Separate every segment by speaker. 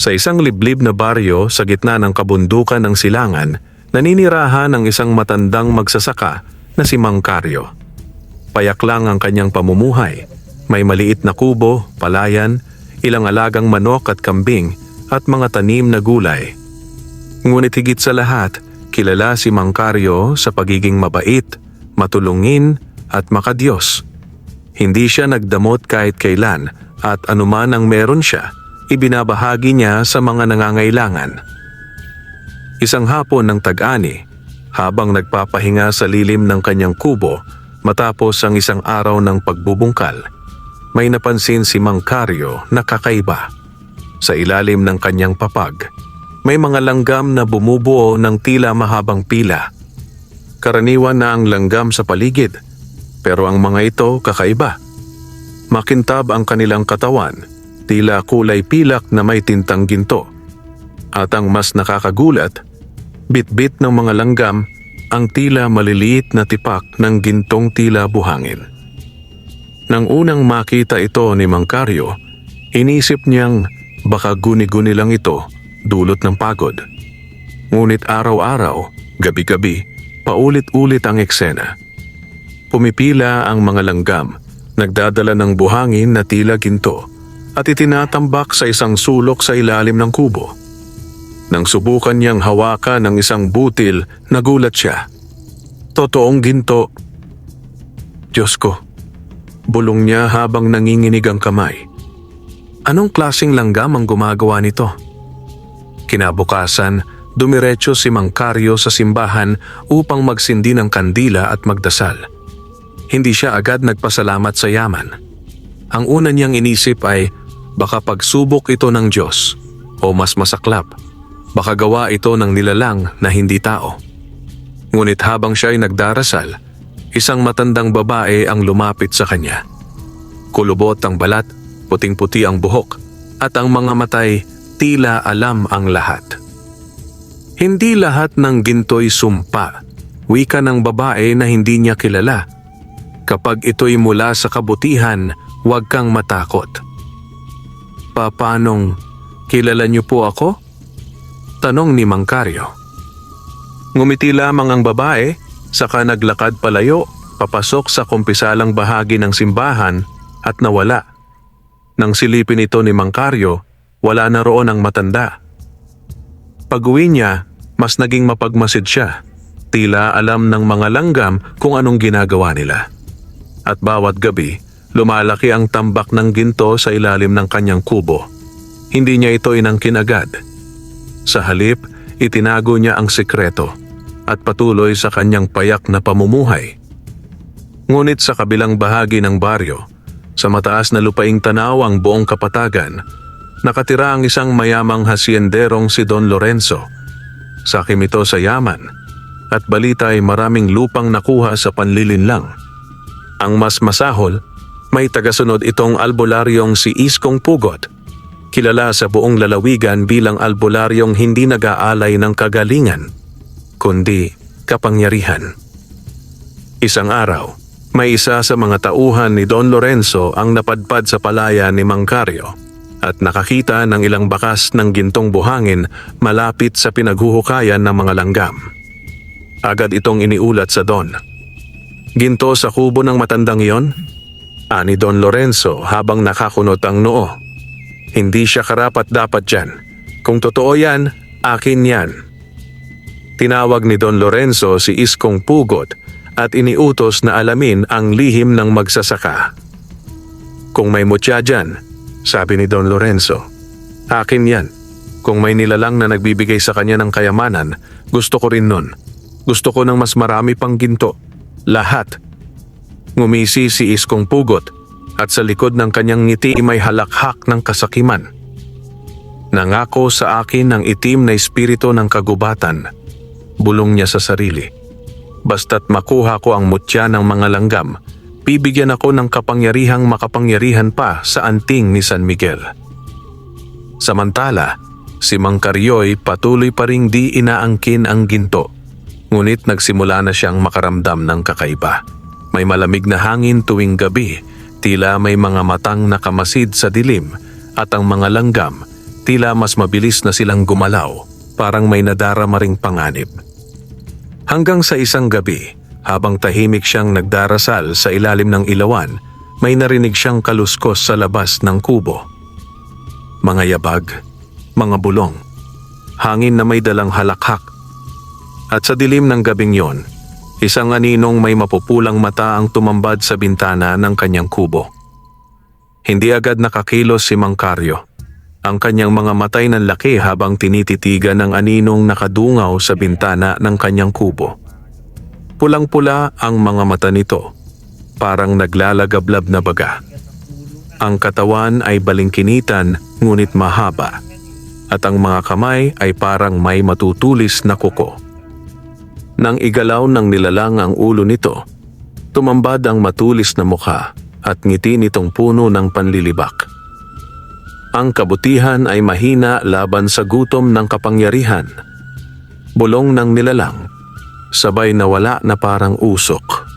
Speaker 1: Sa isang liblib na baryo sa gitna ng kabundukan ng Silangan, naninirahan ang isang matandang magsasaka na si Mang Caryo. Payak lang ang kanyang pamumuhay. May maliit na kubo, palayan, ilang alagang manok at kambing at mga tanim na gulay. Ngunit higit sa lahat, kilala si Mang Caryo sa pagiging mabait, matulungin at makadiyos. Hindi siya nagdamot kahit kailan at anuman ang meron siya, ibinabahagi niya sa mga nangangailangan. Isang hapon ng tag-ani, habang nagpapahinga sa lilim ng kanyang kubo matapos ang isang araw ng pagbubungkal, may napansin si Mang Caryo na kakaiba. Sa ilalim ng kanyang papag, may mga langgam na bumubuo ng tila mahabang pila. Karaniwan na ang langgam sa paligid, pero ang mga ito kakaiba. Makintab ang kanilang katawan, tila kulay pilak na may tintang ginto. At ang mas nakakagulat, bit-bit ng mga langgam ang tila maliliit na tipak ng gintong tila buhangin. Nang unang makita ito ni Mang Caryo, inisip niyang baka guni-guni lang ito, dulot ng pagod. Ngunit araw-araw, gabi-gabi, paulit-ulit ang eksena. Pumipila ang mga langgam, nagdadala ng buhangin na tila ginto at itinatambak sa isang sulok sa ilalim ng kubo. Nang subukan niyang hawakan ng isang butil, nagulat siya. Totoong ginto. Diyos ko, bulong niya habang nanginginig ang kamay. Anong klaseng langgam ang gumagawa nito? Kinabukasan, dumiretso si Mang Caryo sa simbahan upang magsindi ng kandila at magdasal. Hindi siya agad nagpasalamat sa yaman. Ang una niyang inisip ay baka pagsubok ito ng Diyos o mas masaklap, baka gawa ito ng nilalang na hindi tao. Ngunit habang siya ay nagdarasal, isang matandang babae ang lumapit sa kanya. Kulubot ang balat, puting-puti ang buhok, at ang mga matay tila alam ang lahat. Hindi lahat ng ginto'y sumpa, wika ng babae na hindi niya kilala. Kapag ito'y mula sa kabutihan, huwag kang matakot. Paanong, kilala niyo po ako? Tanong ni Mang Caryo. Ngumiti lamang ang babae, saka naglakad palayo, papasok sa kumpisalang bahagi ng simbahan at nawala. Nang silipin ito ni Mang Caryo, wala na roon ang matanda. Pag-uwi niya, mas naging mapagmasid siya. Tila alam ng mga langgam kung anong ginagawa nila. At bawat gabi, lumalaki ang tambak ng ginto sa ilalim ng kanyang kubo. Hindi niya ito inangkin agad. Sa halip, itinago niya ang sekreto at patuloy sa kanyang payak na pamumuhay. Ngunit sa kabilang bahagi ng baryo, sa mataas na lupaing tanaw ang buong kapatagan, nakatira ang isang mayamang hasyenderong si Don Lorenzo. Sakim ito sa yaman at balita ay maraming lupang nakuha sa panlilinlang. Ang mas masahol, may tagasunod itong albularyong si Iskong Pugot, kilala sa buong lalawigan bilang albularyong hindi nag-aalay ng kagalingan, kundi kapangyarihan. Isang araw, may isa sa mga tauhan ni Don Lorenzo ang napadpad sa palaya ni Mang Caryo at nakakita ng ilang bakas ng gintong buhangin malapit sa pinaghuhukayan ng mga langgam. Agad itong iniulat sa Don. Ginto sa kubo ng matandang iyon? Ani Don Lorenzo habang nakakunot ang noo. Hindi siya karapat-dapat dyan. Kung totoo yan, akin yan. Tinawag ni Don Lorenzo si Iskong Pugot at iniutos na alamin ang lihim ng magsasaka. Kung may mutya dyan, sabi ni Don Lorenzo, akin yan. Kung may nilalang na nagbibigay sa kanya ng kayamanan, gusto ko rin nun. Gusto ko ng mas marami pang ginto. Lahat. Ngumisi si Iskong Pugot at sa likod ng kanyang ngiti may halakhak ng kasakiman. Nangako sa akin ng itim na espiritu ng kagubatan, bulong niya sa sarili. Basta't makuha ko ang mutya ng mga langgam, bibigyan ako ng kapangyarihang makapangyarihan pa sa anting ni San Miguel. Samantala, si Mang Caryo'y patuloy pa ring di inaangkin ang ginto. Ngunit nagsimula na siyang makaramdam ng kakaiba. May malamig na hangin tuwing gabi, tila may mga matang nakamasid sa dilim at ang mga langgam Tila mas mabilis na silang gumalaw, parang may nadarama ring panganib. Hanggang sa isang gabi, habang tahimik siyang nagdarasal sa ilalim ng ilawan, may narinig siyang kaluskos sa labas ng kubo. Mga yabag, mga bulong, hangin na may dalang halakhak. At sa dilim ng gabing yon, isang aninong may mapupulang mata ang tumambad sa bintana ng kanyang kubo. Hindi agad nakakilos si Mang Carlo. Ang kanyang mga matay nanlaki habang tinititigan ng aninong nakadungaw sa bintana ng kanyang kubo. Pulang-pula ang mga mata nito, parang naglalagablab na baga. Ang katawan ay balingkinitan ngunit mahaba, at ang mga kamay ay parang may matutulis na kuko. Nang igalaw ng nilalang ang ulo nito, tumambad ang matulis na mukha at ngiti nitong puno ng panlilibak. Ang kabutihan ay mahina laban sa gutom ng kapangyarihan. Bulong ng nilalang, sabay nawala na parang usok.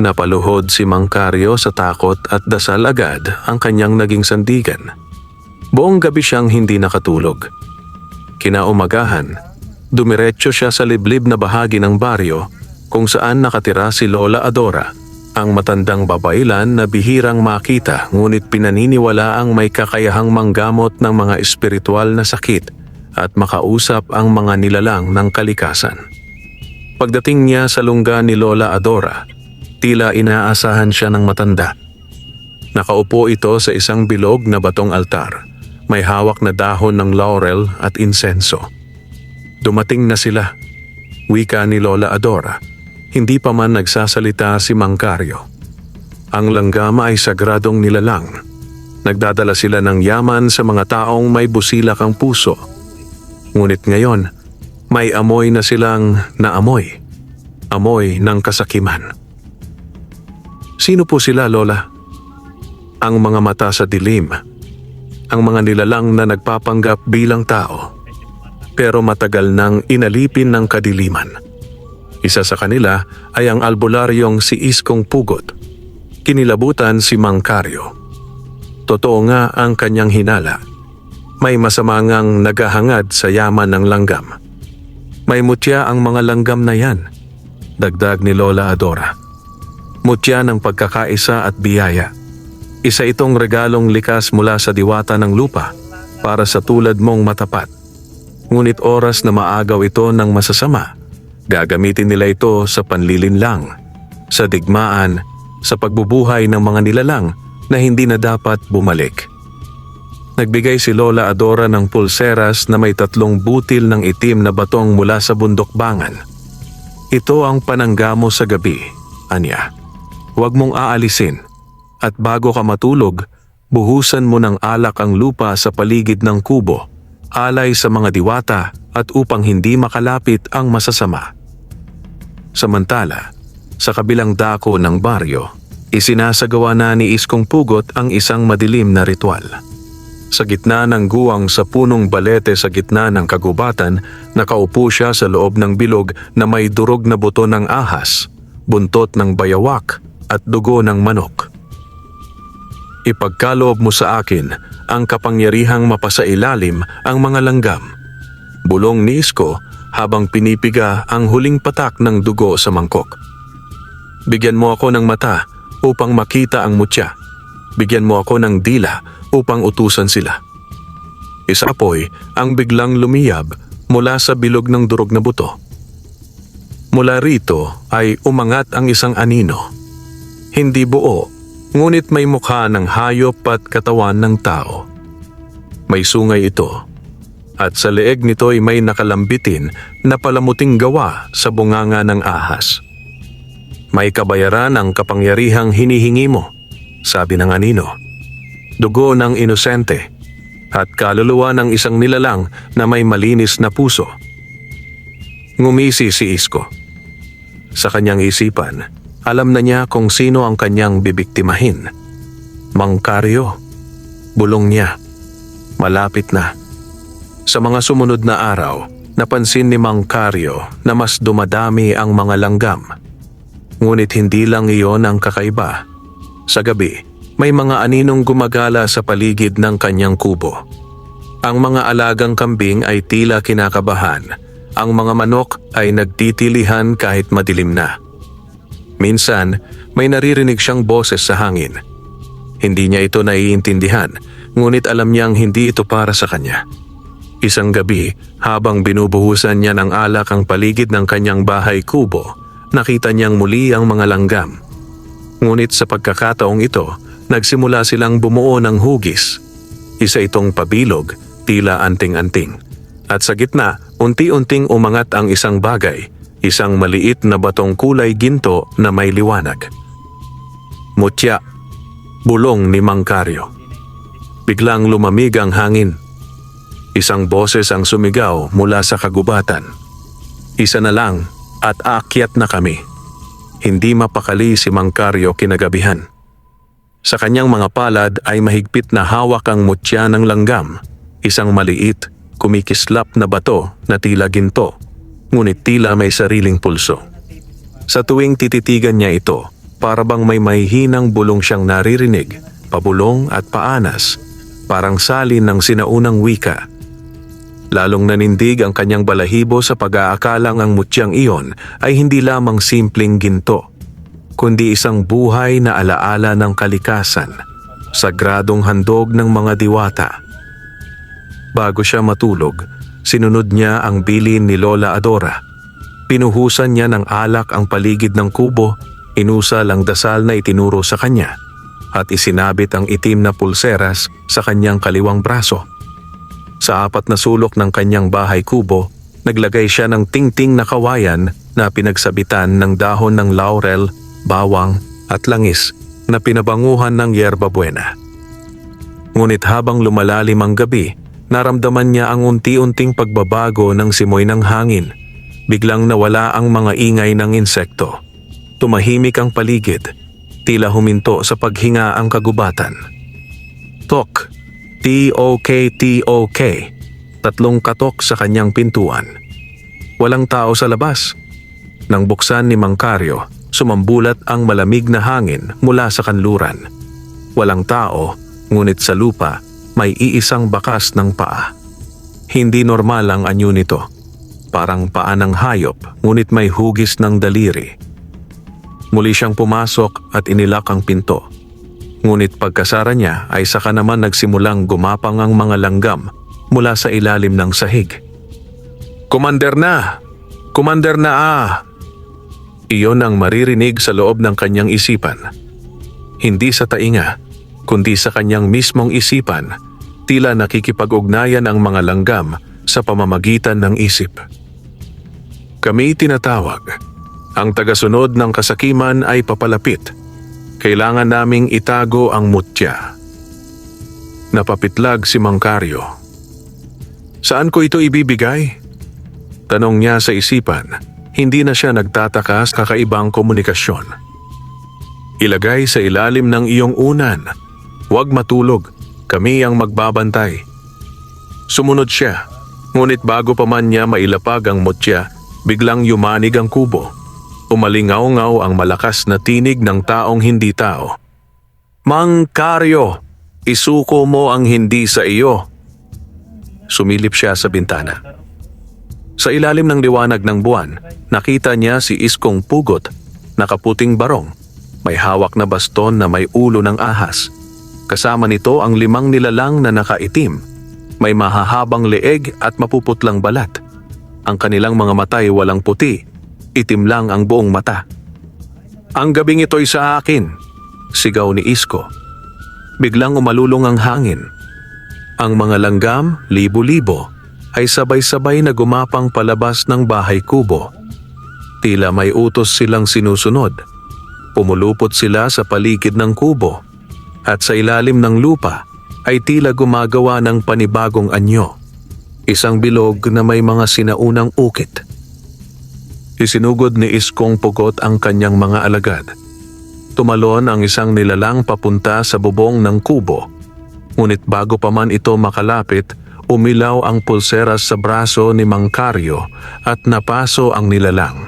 Speaker 1: Napaluhod si Mang Carlo sa takot at dasal agad ang kanyang naging sandigan. Buong gabi siyang hindi nakatulog. Kinaumagahan, dumiretso siya sa liblib na bahagi ng baryo kung saan nakatira si Lola Adora, ang matandang babailan na bihirang makita ngunit pinaniniwala ang may kakayahang manggamot ng mga espiritual na sakit at makausap ang mga nilalang ng kalikasan. Pagdating niya sa lungga ni Lola Adora, tila inaasahan siya ng matanda. Nakaupo ito sa isang bilog na batong altar, may hawak na dahon ng laurel at insenso. Dumating na sila, wika ni Lola Adora. Hindi pa man nagsasalita si Mang Carlo. Ang langgam ay sagradong nilalang. Nagdadala sila ng yaman sa mga taong may busilak ang puso. Ngunit ngayon, may amoy na silang naamoy. Amoy ng kasakiman. Sino po sila, Lola? Ang mga mata sa dilim. Ang mga nilalang na nagpapanggap bilang tao. Pero matagal nang inalipin ng kadiliman. Isa sa kanila ay ang albularyong si Iskong Pugot. Kinilabutan si Mang Carlo. Totoo nga ang kanyang hinala. May masama ngang naghahangad sa yaman ng langgam. May mutya ang mga langgam na yan, dagdag ni Lola Adora. Mutya ng pagkakaisa at biyaya. Isa itong regalong likas mula sa diwata ng lupa para sa tulad mong matapat. Ngunit oras na maagaw ito ng masasama, gagamitin nila ito sa panlilinlang, sa digmaan, sa pagbubuhay ng mga nilalang na hindi na dapat bumalik. Nagbigay si Lola Adora ng pulseras na may 3 butil ng itim na batong mula sa bundok-bangan. Ito ang pananggamo sa gabi, anya. Huwag mong aalisin, at bago ka matulog, buhusan mo ng alak ang lupa sa paligid ng kubo, alay sa mga diwata at upang hindi makalapit ang masasama. Samantala, sa kabilang dako ng baryo, isinasagawa na ni Iskong Pugot ang isang madilim na ritual. Sa gitna ng guwang sa punong balete sa gitna ng kagubatan, nakaupo siya sa loob ng bilog na may durog na buto ng ahas, buntot ng bayawak at dugo ng manok. Ipagkaloob mo sa akin ang kapangyarihang mapasailalim ang mga langgam. Bulong ni Isko habang pinipiga ang huling patak ng dugo sa mangkok. Bigyan mo ako ng mata upang makita ang mutya. Bigyan mo ako ng dila upang utusan sila. Isa apoy ang biglang lumiyab mula sa bilog ng durog na buto. Mula rito ay umangat ang isang anino. Hindi buo, ngunit may mukha ng hayop at katawan ng tao. May sungay ito. At sa leeg nito ay may nakalambitin na palamuting gawa sa bunganga ng ahas. May kabayaran ang kapangyarihang hinihingi mo, sabi ng anino. Dugo ng inosente at kaluluwa ng isang nilalang na may malinis na puso. Ngumisi si Isko. Sa kanyang isipan, alam na niya kung sino ang kanyang bibiktimahin. Mang Carlo, bulong niya. Malapit na. Sa mga sumunod na araw, napansin ni Mang Carlo na mas dumadami ang mga langgam. Ngunit hindi lang iyon ang kakaiba. Sa gabi, may mga aninong gumagala sa paligid ng kanyang kubo. Ang mga alagang kambing ay tila kinakabahan. Ang mga manok ay nagtitilihan kahit madilim na. Minsan, may naririnig siyang boses sa hangin. Hindi niya ito naiintindihan, ngunit alam niyang hindi ito para sa kanya. Isang gabi, habang binubuhusan niya ng alak ang paligid ng kanyang bahay kubo, nakita niyang muli ang mga langgam. Ngunit sa pagkakataong ito, nagsimula silang bumuo ng hugis. Isa itong pabilog, tila anting-anting. At sa gitna, unti-unting umangat ang isang bagay, isang maliit na batong kulay ginto na may liwanag. Mutya, bulong ni Mang Karyo. Biglang lumamig ang hangin. Isang boses ang sumigaw mula sa kagubatan. Isa na lang at aakyat na kami. Hindi mapakali si Mang Karyo kinagabihan. Sa kanyang mga palad ay mahigpit na hawak ang mutya ng langgam, isang maliit, kumikislap na bato na tila ginto, ngunit tila may sariling pulso. Sa tuwing tititigan niya ito, para bang may mahihinang bulong siyang naririnig, pabulong at paanas, parang salin ng sinaunang wika. Lalong nanindig ang kanyang balahibo sa pag-aakalang ang mutyang iyon ay hindi lamang simpleng ginto, kundi isang buhay na alaala ng kalikasan, sagradong handog ng mga diwata. Bago siya matulog, sinunod niya ang bilin ni Lola Adora. Pinuhusan niya ng alak ang paligid ng kubo, inusal ang dasal na itinuro sa kanya, at isinabit ang itim na pulseras sa kanyang kaliwang braso. Sa 4 na sulok ng kanyang bahay kubo, naglagay siya ng tingting na kawayan na pinagsabitan ng dahon ng laurel, bawang at langis na pinabanguhan ng yerba buena. Ngunit habang lumalalim ang gabi, naramdaman niya ang unti-unting pagbabago ng simoy ng hangin. Biglang nawala ang mga ingay ng insekto. Tumahimik ang paligid, tila huminto sa paghinga ang kagubatan. Tok, T-O-K-T-O-K, 3 katok sa kanyang pintuan. Walang tao sa labas. Nang buksan ni Mang Karyo, sumambulat ang malamig na hangin mula sa kanluran. Walang tao, ngunit sa lupa may iisang bakas ng paa. Hindi normal ang anyo nito. Parang paa ng hayop, ngunit may hugis ng daliri. Muli siyang pumasok at inilak ang pinto. Ngunit pagkasara niya ay saka naman nagsimulang gumapang ang mga langgam mula sa ilalim ng sahig. "Kumander na! Kumander na ah!" Iyon ang maririnig sa loob ng kanyang isipan. Hindi sa tainga, kundi sa kanyang mismong isipan, tila nakikipag-ugnayan ang mga langgam sa pamamagitan ng isip. "Kami tinatawag. Ang tagasunod ng kasakiman ay papalapit. Kailangan naming itago ang mutya." Napapitlag si Mang Karyo. "Saan ko ito ibibigay?" Tanong niya sa isipan. Hindi na siya nagtataka sa kakaibang komunikasyon. "Ilagay sa ilalim ng iyong unan. Huwag matulog. Kami ang magbabantay." Sumunod siya. Ngunit bago pa man niya mailapag ang mutya, biglang yumanig ang kubo. Umalingaw-ngaw ang malakas na tinig ng taong hindi tao. "Mang Karyo, isuko mo ang hindi sa iyo." Sumilip siya sa bintana. Sa ilalim ng liwanag ng buwan, nakita niya si Iskong Pugot, nakaputing barong, may hawak na baston na may ulo ng ahas. Kasama nito ang 5 nilalang na nakaitim, may mahahabang leeg at mapuputlang balat. Ang kanilang mga matay walang puti, itim lang ang buong mata. "Ang gabing ito'y sa akin," sigaw ni Isko. Biglang umalulong ang hangin. Ang mga langgam, libo-libo, ay sabay-sabay na gumapang palabas ng bahay kubo. Tila may utos silang sinusunod. Pumulupot sila sa paligid ng kubo, at sa ilalim ng lupa ay tila gumagawa ng panibagong anyo. Isang bilog na may mga sinaunang ukit. Isinugod ni Iskong Pugot ang kanyang mga alagad. Tumalon ang isang nilalang papunta sa bubong ng kubo. Ngunit bago pa man ito makalapit, umilaw ang pulseras sa braso ni Mang Karyo at napaso ang nilalang.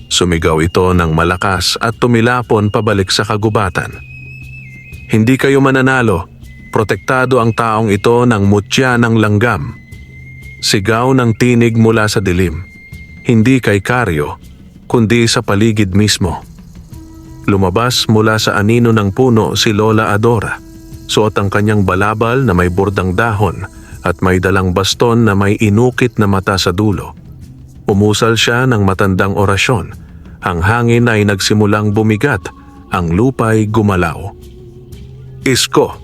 Speaker 1: Sumigaw ito ng malakas at tumilapon pabalik sa kagubatan. "Hindi kayo mananalo. Protektado ang taong ito ng mutya ng langgam. Sigaw ng tinig mula sa dilim. Hindi kay Karyo, kundi sa paligid mismo. Lumabas mula sa anino ng puno si Lola Adora. Suot ang kanyang balabal na may bordang dahon at may dalang baston na may inukit na mata sa dulo. Umusal siya ng matandang orasyon. Ang hangin ay nagsimulang bumigat, ang lupa'y gumalaw. Isko,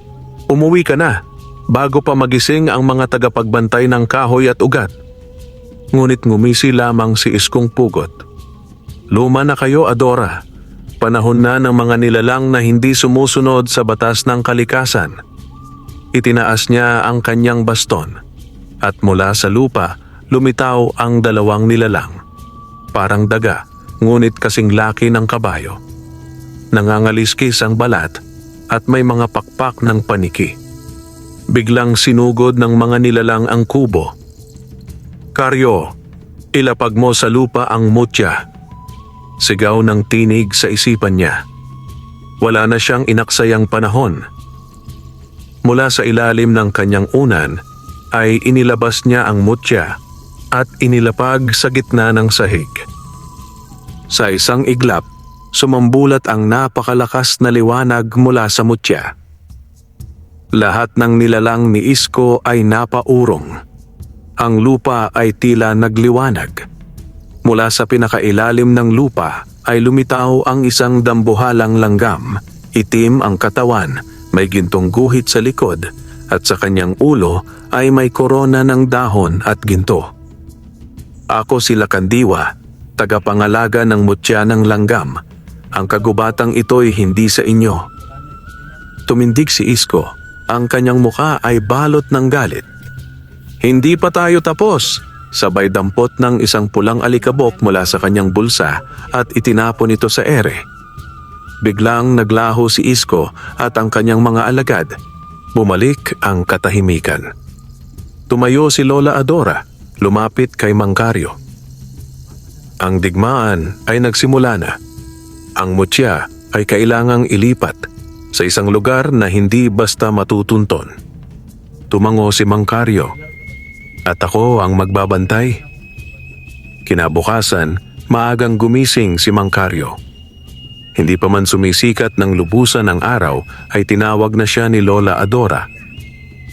Speaker 1: umuwi ka na, bago pa magising ang mga tagapagbantay ng kahoy at ugat. Ngunit ngumisi lamang si Iskong pugot. Luma na kayo, Adora. Panahon na ng mga nilalang na hindi sumusunod sa batas ng kalikasan. Itinaas niya ang kanyang baston at mula sa lupa lumitaw ang dalawang nilalang. Parang daga, ngunit kasing laki ng kabayo. Nangangaliskis ang balat at may mga pakpak ng paniki. Biglang sinugod ng mga nilalang ang kubo. Karyo, ilapag mo sa lupa ang mutya. Sigaw ng tinig sa isipan niya. Wala na siyang inaksayang panahon. Mula sa ilalim ng kanyang unan ay inilabas niya ang mutya at inilapag sa gitna ng sahig. Sa isang iglap, sumambulat ang napakalakas na liwanag mula sa mutya. Lahat ng nilalang ni Isko ay napaurong. Ang lupa ay tila nagliwanag. Mula sa pinakailalim ng lupa ay lumitaw ang isang dambuhalang langgam. Itim ang katawan, may gintong guhit sa likod at sa kanyang ulo ay may korona ng dahon at ginto. Ako si Lakandiwa, tagapangalaga ng mutya ng langgam. Ang kagubatang ito'y hindi sa inyo. Tumindig si Isko. Ang kanyang muka ay balot ng galit. Hindi pa tayo tapos. Sabay dampot ng isang pulang alikabok mula sa kanyang bulsa at itinapon ito sa ere. Biglang naglaho si Isko at ang kanyang mga alagad. Bumalik ang katahimikan. Tumayo si Lola Adora, lumapit kay Mang Karyo. Ang digmaan ay nagsimula na. Ang mutya ay kailangang ilipat sa isang lugar na hindi basta matutunton. Tumango si Mang Karyo. At ako ang magbabantay. Kinabukasan, maagang gumising si Mang Karyo. Hindi pa man sumisikat ng lubusan ng araw ay tinawag na siya ni Lola Adora.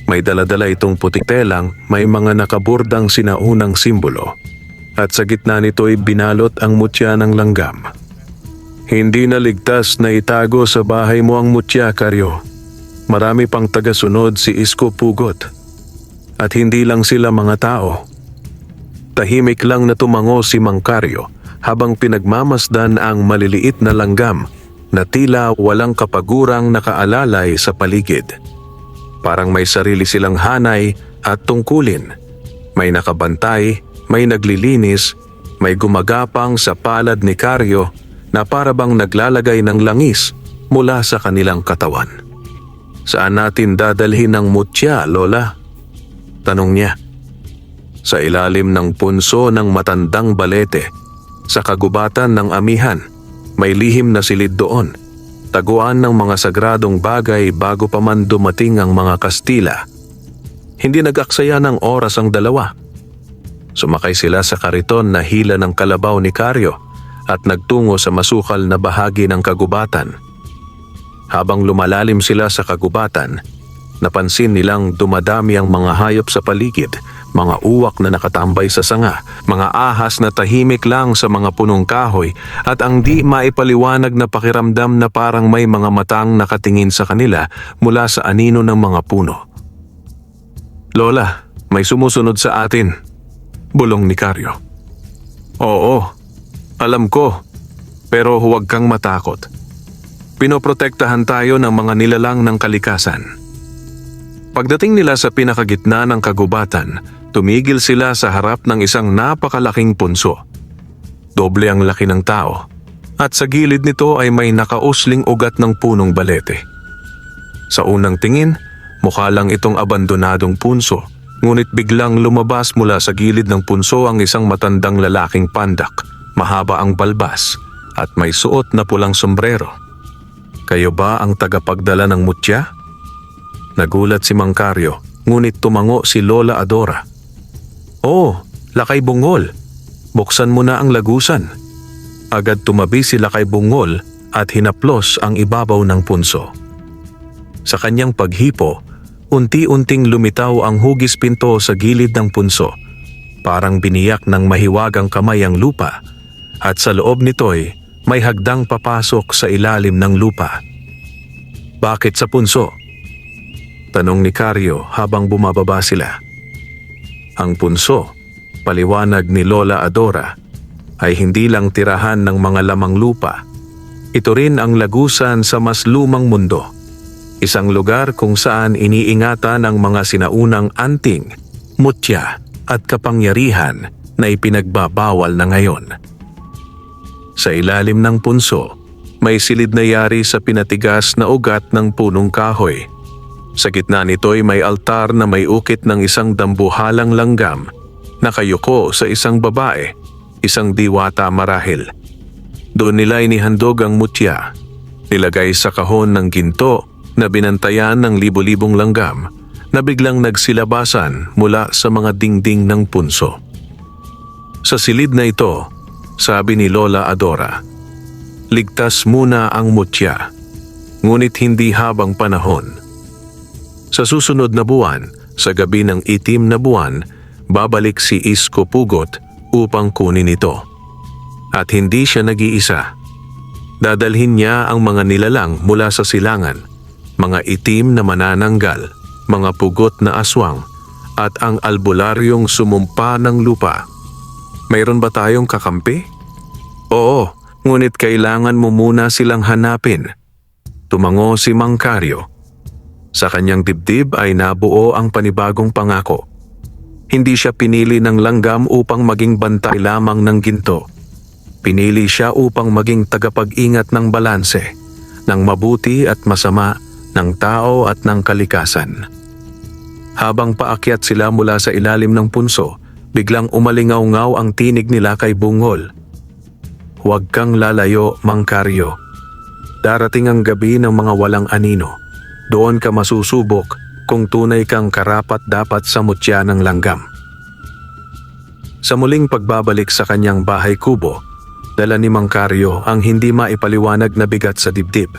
Speaker 1: May daladala itong puting telang may mga nakaburdang sinaunang simbolo. At sa gitna nito'y binalot ang mutya ng langgam. Hindi na ligtas na itago sa bahay mo ang mutya, Karyo. Marami pang tagasunod si Isko Pugot. At hindi lang sila mga tao. Tahimik lang na tumango si Mang Karyo habang pinagmamasdan ang maliliit na langgam na tila walang kapagurang nakaalalay sa paligid. Parang may sarili silang hanay at tungkulin. May nakabantay, may naglilinis, may gumagapang sa palad ni Karyo na parabang naglalagay ng langis mula sa kanilang katawan. Saan natin dadalhin ang mutya, Lola? Tanong niya. Sa ilalim ng punso ng matandang balete, sa kagubatan ng amihan, may lihim na silid doon. Taguan ng mga sagradong bagay bago pa man dumating ang mga Kastila. Hindi nag-aksaya ng oras ang dalawa. Sumakay sila sa kariton na hila ng kalabaw ni Karyo at nagtungo sa masukal na bahagi ng kagubatan. Habang lumalalim sila sa kagubatan, napansin nilang dumadami ang mga hayop sa paligid, mga uwak na nakatambay sa sanga, mga ahas na tahimik lang sa mga punong kahoy at ang di maipaliwanag na pakiramdam na parang may mga matang nakatingin sa kanila mula sa anino ng mga puno. Lola, may sumusunod sa atin, bulong ni Karyo. Oo, alam ko, pero huwag kang matakot. Pinoprotektahan tayo ng mga nilalang ng kalikasan. Pagdating nila sa pinakagitna ng kagubatan, tumigil sila sa harap ng isang napakalaking punso. Doble ang laki ng tao, at sa gilid nito ay may nakausling ugat ng punong balete. Sa unang tingin, mukha lang itong abandonadong punso, ngunit biglang lumabas mula sa gilid ng punso ang isang matandang lalaking pandak, mahaba ang balbas, at may suot na pulang sombrero. Kayo ba ang tagapagdala ng mutya? Nagulat si Mang Caryo, ngunit tumango si Lola Adora. "Oh, Lakay Bungol, buksan mo na ang lagusan." Agad tumabi si Lakay Bungol at hinaplos ang ibabaw ng punso. Sa kanyang paghipo, unti-unting lumitaw ang hugis pinto sa gilid ng punso. Parang biniyak ng mahiwagang kamay ang lupa, at sa loob nito'y may hagdang papasok sa ilalim ng lupa. "Bakit sa punso?" tanong ni Caryo habang bumababa sila. Ang punso, paliwanag ni Lola Adora, ay hindi lang tirahan ng mga lamang lupa. Ito rin ang lagusan sa mas lumang mundo. Isang lugar kung saan iniingatan ang mga sinaunang anting, mutya at kapangyarihan na ipinagbabawal na ngayon. Sa ilalim ng punso, may silid na yari sa pinatigas na ugat ng punong kahoy. Sa gitna nito'y may altar na may ukit ng isang dambuhalang langgam, nakayuko sa isang babae, isang diwata marahil. Doon nila inihandog ang mutya, nilagay sa kahon ng ginto na binantayan ng libo-libong langgam na biglang nagsilabasan mula sa mga dingding ng punso. Sa silid na ito, sabi ni Lola Adora, "Ligtas muna ang mutya, ngunit hindi habang panahon. Sa susunod na buwan, sa gabi ng itim na buwan, babalik si Isko Pugot upang kunin ito. At hindi siya nag-iisa. Dadalhin niya ang mga nilalang mula sa silangan, mga itim na manananggal, mga pugot na aswang, at ang albularyong sumumpa ng lupa. Mayroon ba tayong kakampi?" "Oo, ngunit kailangan mo muna silang hanapin." Tumango si Mang Caryo. Sa kanyang dibdib ay nabuo ang panibagong pangako. Hindi siya pinili ng langgam upang maging bantay lamang ng ginto. Pinili siya upang maging tagapag-ingat ng balanse, ng mabuti at masama, ng tao at ng kalikasan. Habang paakyat sila mula sa ilalim ng punso, biglang umalingaw-ngaw ang tinig nila kay Bungol. "Huwag kang lalayo, Mang Caryo. Darating ang gabi ng mga walang anino. Doon ka masusubok kung tunay kang karapat-dapat sa mutya ng langgam." Sa muling pagbabalik sa kanyang bahay kubo, dala ni Mang Caryo ang hindi maipaliwanag na bigat sa dibdib.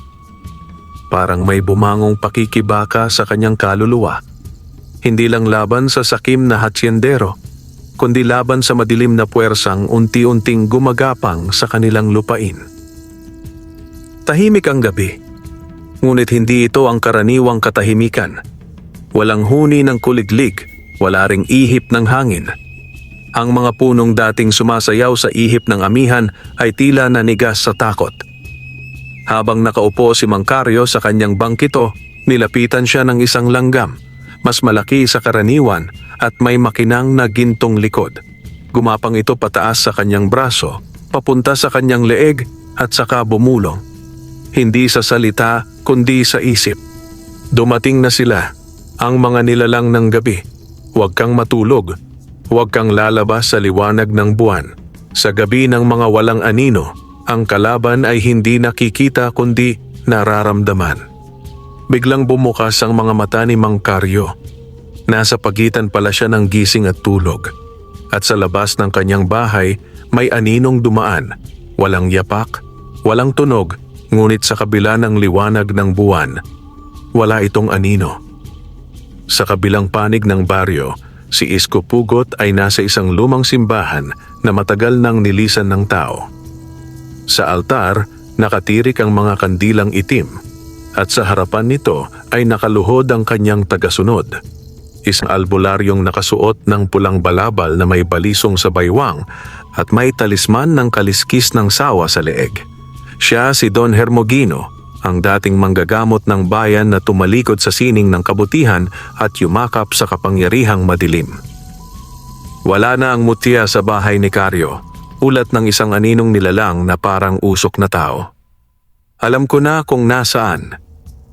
Speaker 1: Parang may bumangong pakikibaka sa kanyang kaluluwa. Hindi lang laban sa sakim na hatyendero, kundi laban sa madilim na puwersang unti-unting gumagapang sa kanilang lupain. Tahimik ang gabi. Ngunit hindi ito ang karaniwang katahimikan. Walang huni ng kuliglig, wala ring ihip ng hangin. Ang mga punong dating sumasayaw sa ihip ng amihan ay tila nanigas sa takot. Habang nakaupo si Mang Caryo sa kanyang bangkito, nilapitan siya ng isang langgam, mas malaki sa karaniwan at may makinang na gintong likod. Gumapang ito pataas sa kanyang braso, papunta sa kanyang leeg at saka bumulong. Hindi sa salita, kundi sa isip. Dumating na sila, ang mga nilalang ng gabi. Huwag kang matulog. Huwag kang lalabas sa liwanag ng buwan. Sa gabi ng mga walang anino, ang kalaban ay hindi nakikita kundi nararamdaman. Biglang bumukas ang mga mata ni Mang Caryo. Nasa pagitan pala siya ng gising at tulog. At sa labas ng kanyang bahay, may aninong dumaan. Walang yapak, walang tunog, ngunit sa kabila ng liwanag ng buwan, wala itong anino. Sa kabilang panig ng baryo, si Isko Pugot ay nasa isang lumang simbahan na matagal nang nilisan ng tao. Sa altar, nakatirik ang mga kandilang itim, at sa harapan nito ay nakaluhod ang kanyang tagasunod. Isang albularyong nakasuot ng pulang balabal na may balisong sa baywang at may talisman ng kaliskis ng sawa sa leeg. Siya si Don Hermogino, ang dating manggagamot ng bayan na tumalikod sa sining ng kabutihan at yumakap sa kapangyarihang madilim. Wala na ang mutya sa bahay ni Caryo, ulat ng isang aninong nilalang na parang usok na tao. "Alam ko na kung nasaan,"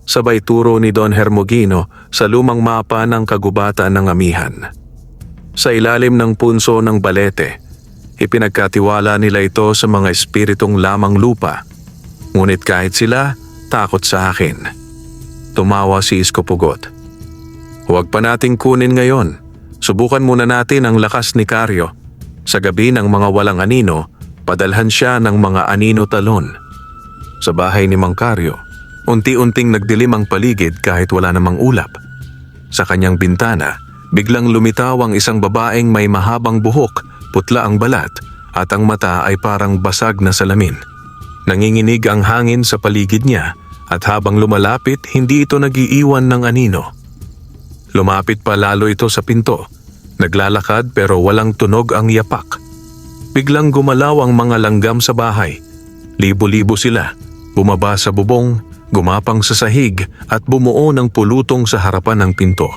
Speaker 1: sabay turo ni Don Hermogino sa lumang mapa ng kagubatan ng amihan. Sa ilalim ng punso ng balete, ipinagkatiwala nila ito sa mga espiritong lamang lupa. Ngunit kahit sila, takot sa akin. Tumawa si Isko Pugot. Huwag pa nating kunin ngayon. Subukan muna natin ang lakas ni Karyo. Sa gabi ng mga walang anino, padalhan siya ng mga anino talon. Sa bahay ni Mang Karyo, unti-unting nagdilim ang paligid kahit wala namang ulap. Sa kanyang bintana, biglang lumitaw ang isang babaeng may mahabang buhok, putla ang balat, at ang mata ay parang basag na salamin. Nanginginig ang hangin sa paligid niya at habang lumalapit, hindi ito nagiiwan ng anino. Lumapit pa lalo ito sa pinto. Naglalakad pero walang tunog ang yapak. Biglang gumalaw ang mga langgam sa bahay. Libo-libo sila. Bumaba sa bubong, gumapang sa sahig at bumuo ng pulutong sa harapan ng pinto.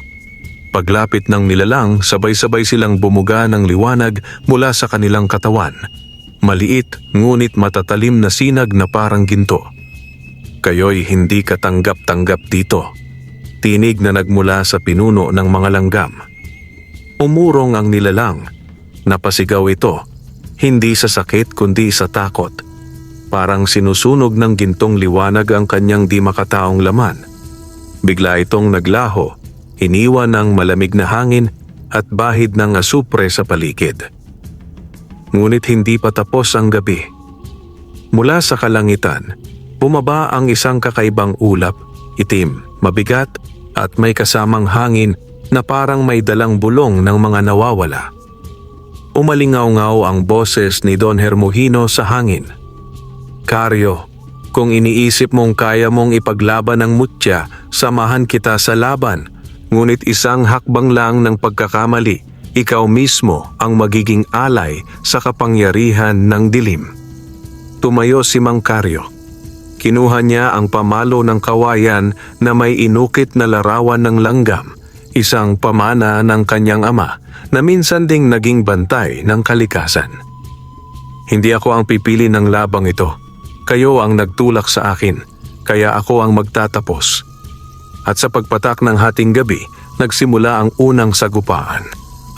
Speaker 1: Paglapit ng nilalang, sabay-sabay silang bumuga ng liwanag mula sa kanilang katawan. Maliit ngunit matatalim na sinag na parang ginto. Kayo'y hindi katanggap-tanggap dito. Tinig na nagmula sa pinuno ng mga langgam. Umurong ang nilalang. Napasigaw ito, hindi sa sakit kundi sa takot. Parang sinusunog ng gintong liwanag ang kanyang di makataong laman. Bigla itong naglaho, iniwan ng malamig na hangin at bahid ng asupre sa paligid. Ngunit hindi pa tapos ang gabi. Mula sa kalangitan, bumaba ang isang kakaibang ulap, itim, mabigat at may kasamang hangin na parang may dalang bulong ng mga nawawala. Umalingaw-ngaw ang boses ni Don Hermogino sa hangin. Karyo, kung iniisip mong kaya mong ipaglaban ang mutya, samahan kita sa laban. Ngunit isang hakbang lang ng pagkakamali, ikaw mismo ang magiging alay sa kapangyarihan ng dilim. Tumayo si Mang Karyo. Kinuha niya ang pamalo ng kawayan na may inukit na larawan ng langgam, isang pamana ng kanyang ama na minsan ding naging bantay ng kalikasan. Hindi ako ang pipili ng labang ito. Kayo ang nagtulak sa akin, kaya ako ang magtatapos. At sa pagpatak ng hating gabi, nagsimula ang unang sagupaan.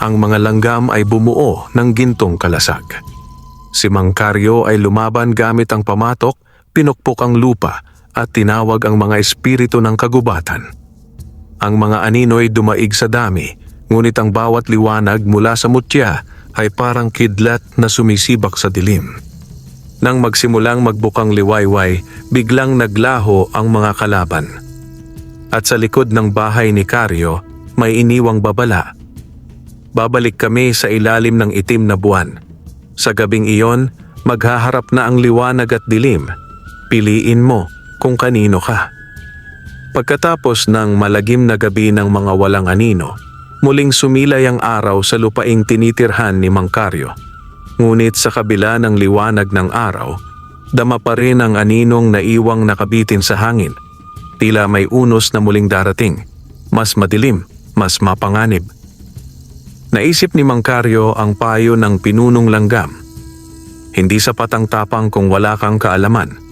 Speaker 1: Ang mga langgam ay bumuo ng gintong kalasag. Si Mang Karyo ay lumaban gamit ang pamatok, pinukpok ang lupa at tinawag ang mga espiritu ng kagubatan. Ang mga anino'y dumaig sa dami, ngunit ang bawat liwanag mula sa mutya ay parang kidlat na sumisibak sa dilim. Nang magsimulang magbukang liwayway, biglang naglaho ang mga kalaban. At sa likod ng bahay ni Karyo, may iniwang babala. Babalik kami sa ilalim ng itim na buwan. Sa gabing iyon, maghaharap na ang liwanag at dilim. Piliin mo kung kanino ka. Pagkatapos ng malagim na gabi ng mga walang anino, muling sumilay ang araw sa lupaing tinitirhan ni Mang Karyo. Ngunit sa kabila ng liwanag ng araw, dama pa rin ang aninong naiwang nakabitin sa hangin. Tila may unos na muling darating, mas madilim, mas mapanganib. Naisip ni Mang Karyo ang payo ng pinunong langgam. Hindi sapat ang tapang kung wala kang kaalaman.